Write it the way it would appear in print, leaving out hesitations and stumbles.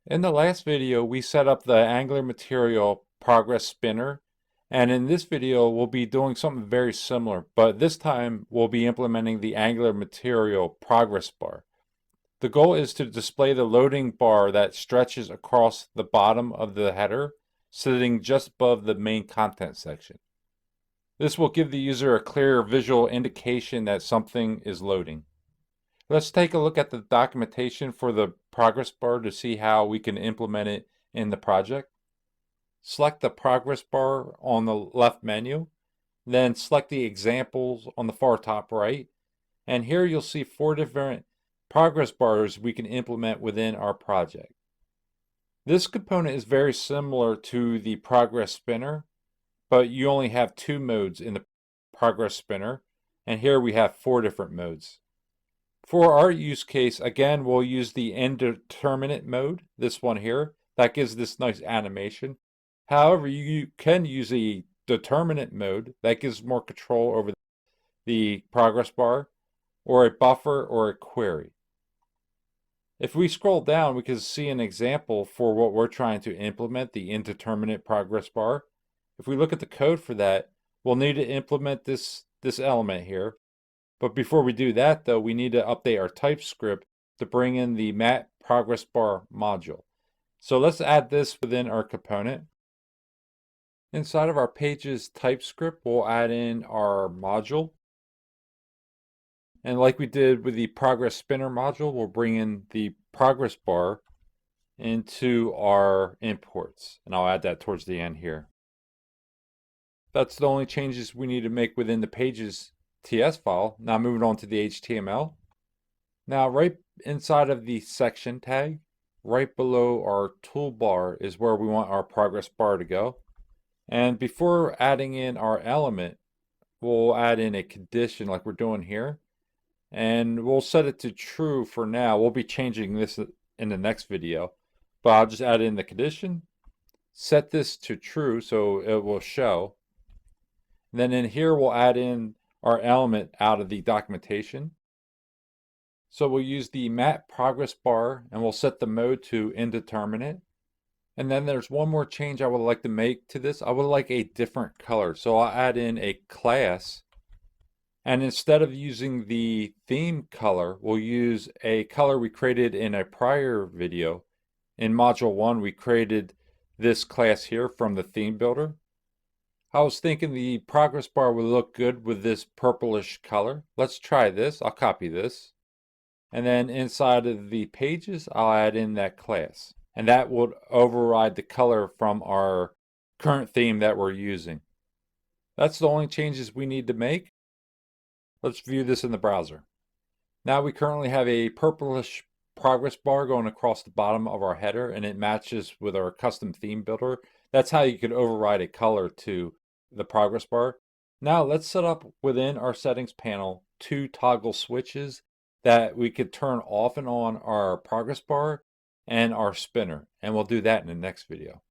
In the last video, we set up the Angular Material Progress Spinner, and in this video, we'll be doing something very similar, but this time we'll be implementing the Angular Material Progress Bar. The goal is to display the loading bar that stretches across the bottom of the header, sitting just above the main content section. This will give the user a clear visual indication that something is loading. Let's take a look at the documentation for the progress bar to see how we can implement it in the project. Select the progress bar on the left menu, then select the examples on the far top right, and here you'll see 4 different progress bars we can implement within our project. This component is very similar to the progress spinner, but you only have 2 modes in the progress spinner, and here we have 4 different modes. For our use case, again, we'll use the indeterminate mode, this one here. That gives this nice animation. However, you can use a determinate mode that gives more control over the progress bar, or a buffer, or a query. If we scroll down, we can see an example for what we're trying to implement, the indeterminate progress bar. If we look at the code for that, we'll need to implement this element here. But before we do that, though, we need to update our TypeScript to bring in the mat progress bar module. So let's add this within our component. Inside of our pages TypeScript, we'll add in our module. And like we did with the progress spinner module, we'll bring in the progress bar into our imports. And I'll add that towards the end here. That's the only changes we need to make within the pages TS file. Now moving on to the HTML. Now right inside of the section tag, right below our toolbar is where we want our progress bar to go. And before adding in our element, we'll add in a condition like we're doing here. And we'll set it to true for now. We'll be changing this in the next video. But I'll just add in the condition. Set this to true so it will show. Then in here we'll add in our element out of the documentation. So we'll use the mat progress bar and we'll set the mode to indeterminate. And then there's one more change I would like to make to this. I would like a different color. So I'll add in a class. And instead of using the theme color, we'll use a color we created in a prior video. In module 1, we created this class here from the theme builder. I was thinking the progress bar would look good with this purplish color. Let's try this. I'll copy this. And then inside of the pages, I'll add in that class. And that would override the color from our current theme that we're using. That's the only changes we need to make. Let's view this in the browser. Now we currently have a purplish progress bar going across the bottom of our header, and it matches with our custom theme builder. That's how you could override a color to the progress bar. Now let's set up within our settings panel 2 toggle switches that we could turn off and on our progress bar and our spinner, and we'll do that in the next video.